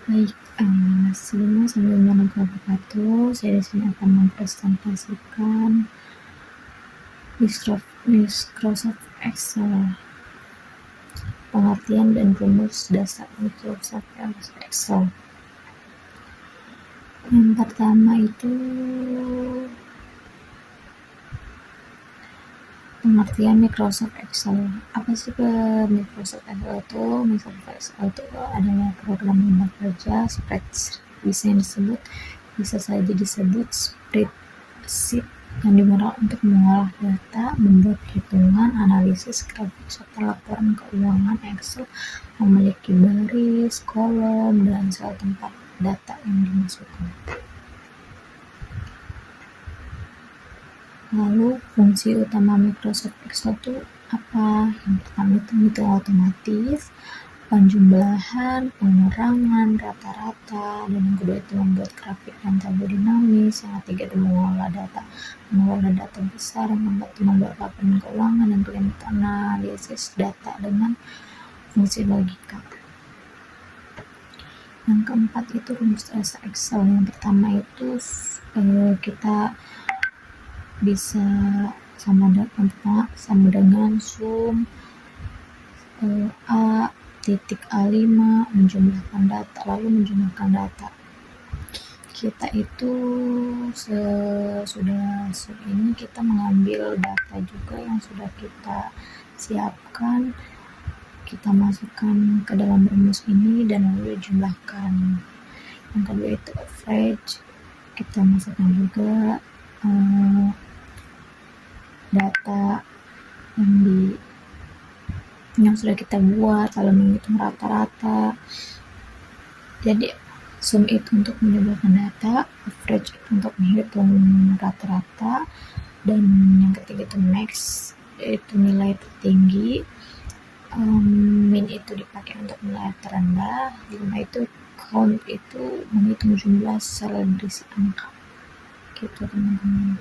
Baik, sebelumnya Assalamualaikum warahmatullahi wabarakatuh. Saya di sini akan mempresentasikan Microsoft Excel, pengertian dan rumus dasar Microsoft Excel. Yang pertama itu pengertian Microsoft Excel. Apa sih Microsoft Excel itu? Microsoft Excel itu adalah program yang bekerja spreadsheet, bisa saja disebut spreadsheet yang digunakan untuk mengolah data, membuat hitungan, analisis, grafik, serta laporan keuangan. Excel memiliki baris, kolom, dan sel tempat data yang dimasukkan. Lalu fungsi utama Microsoft Excel itu apa? Yang pertama itu hitung otomatis, penjumlahan, pengurangan, rata-rata, dan yang kedua itu membuat grafik dan tabel dinamis. Yang ketiga itu mengolah data besar, yang keempat itu membuat laporan keuangan, dan kelima itu analisis data dengan fungsi logika. Yang keempat itu rumus dasar Excel. Yang pertama itu kita bisa sama dengan sum A5 menjumlahkan data, lalu menjumlahkan data. Kita itu sudah ini kita mengambil data juga yang sudah kita siapkan, kita masukkan ke dalam rumus ini dan lalu dijumlahkan. Yang kedua itu average, kita masukkan juga data yang sudah kita buat, lalu menghitung rata-rata. Jadi sum itu untuk menjumlahkan data, average itu untuk menghitung rata-rata, dan yang ketiga itu max, yaitu nilai tertinggi, min itu dipakai untuk nilai terendah, 5 itu count itu menghitung jumlah sel berisi angka. Gitu teman-teman.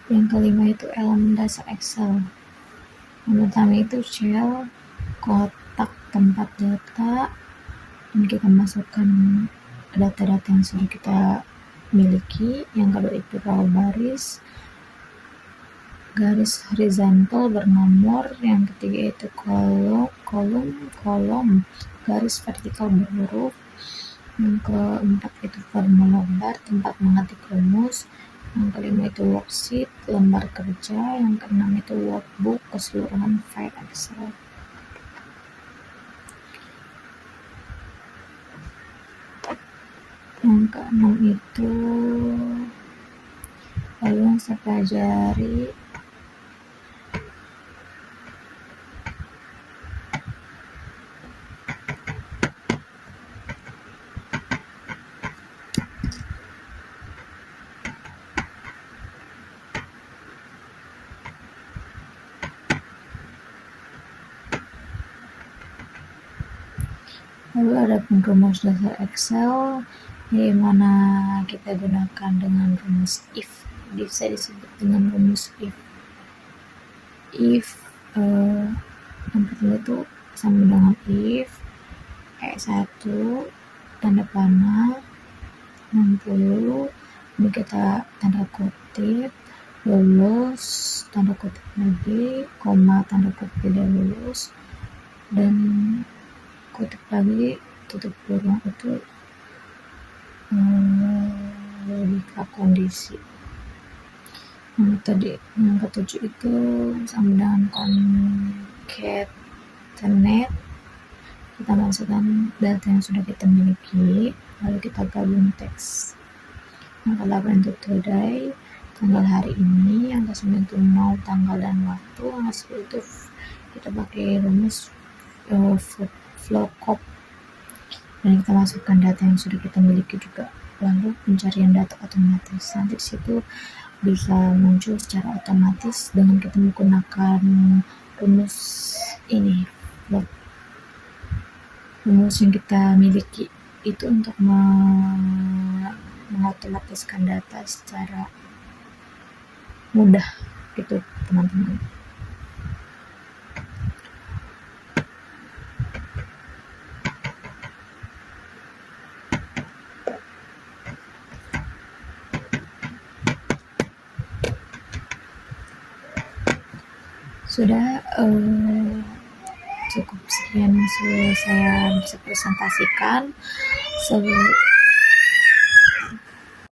Yang kelima itu elemen dasar Excel. Yang pertama itu cell, kotak tempat data, dan kita masukkan data-data yang sudah kita miliki. Yang kedua itu row baris, garis horizontal bernomor. Yang ketiga itu kolom, garis vertikal berhuruf. Yang keempat itu formula bar, tempat mengetik rumus. Yang kelima itu worksheet, lembar kerja. Yang keenam itu workbook, keseluruhan file Excel. Yang keenam itu lalu yang saya pelajari lalu ada rumus dasar Excel yang mana kita gunakan dengan rumus if, bisa disebut dengan rumus if yang pertama itu sama dengan if E1 tanda panah 60, ini kita tanda kutip, lulus tanda kutip lagi, koma tanda kutip tidak lulus, dan kutip lagi tutup kurung itu logika kondisi. Yang ketujuh itu sama dengan concatenate, kita masukkan data yang sudah kita miliki, lalu kita gabung teks. Yang ke-8 itu today, tanggal hari ini. Yang ke-9 itu now, tanggal dan waktu. Yang ke-10 itu kita pakai rumus flowcop, dan kita masukkan data yang sudah kita miliki juga. Lalu pencarian data otomatis, nanti disitu bisa muncul secara otomatis dengan kita menggunakan rumus ini, rumus yang kita miliki itu untuk mengotomatiskan data secara mudah gitu teman-teman. Sudah, cukup sekian saya bisa presentasikan.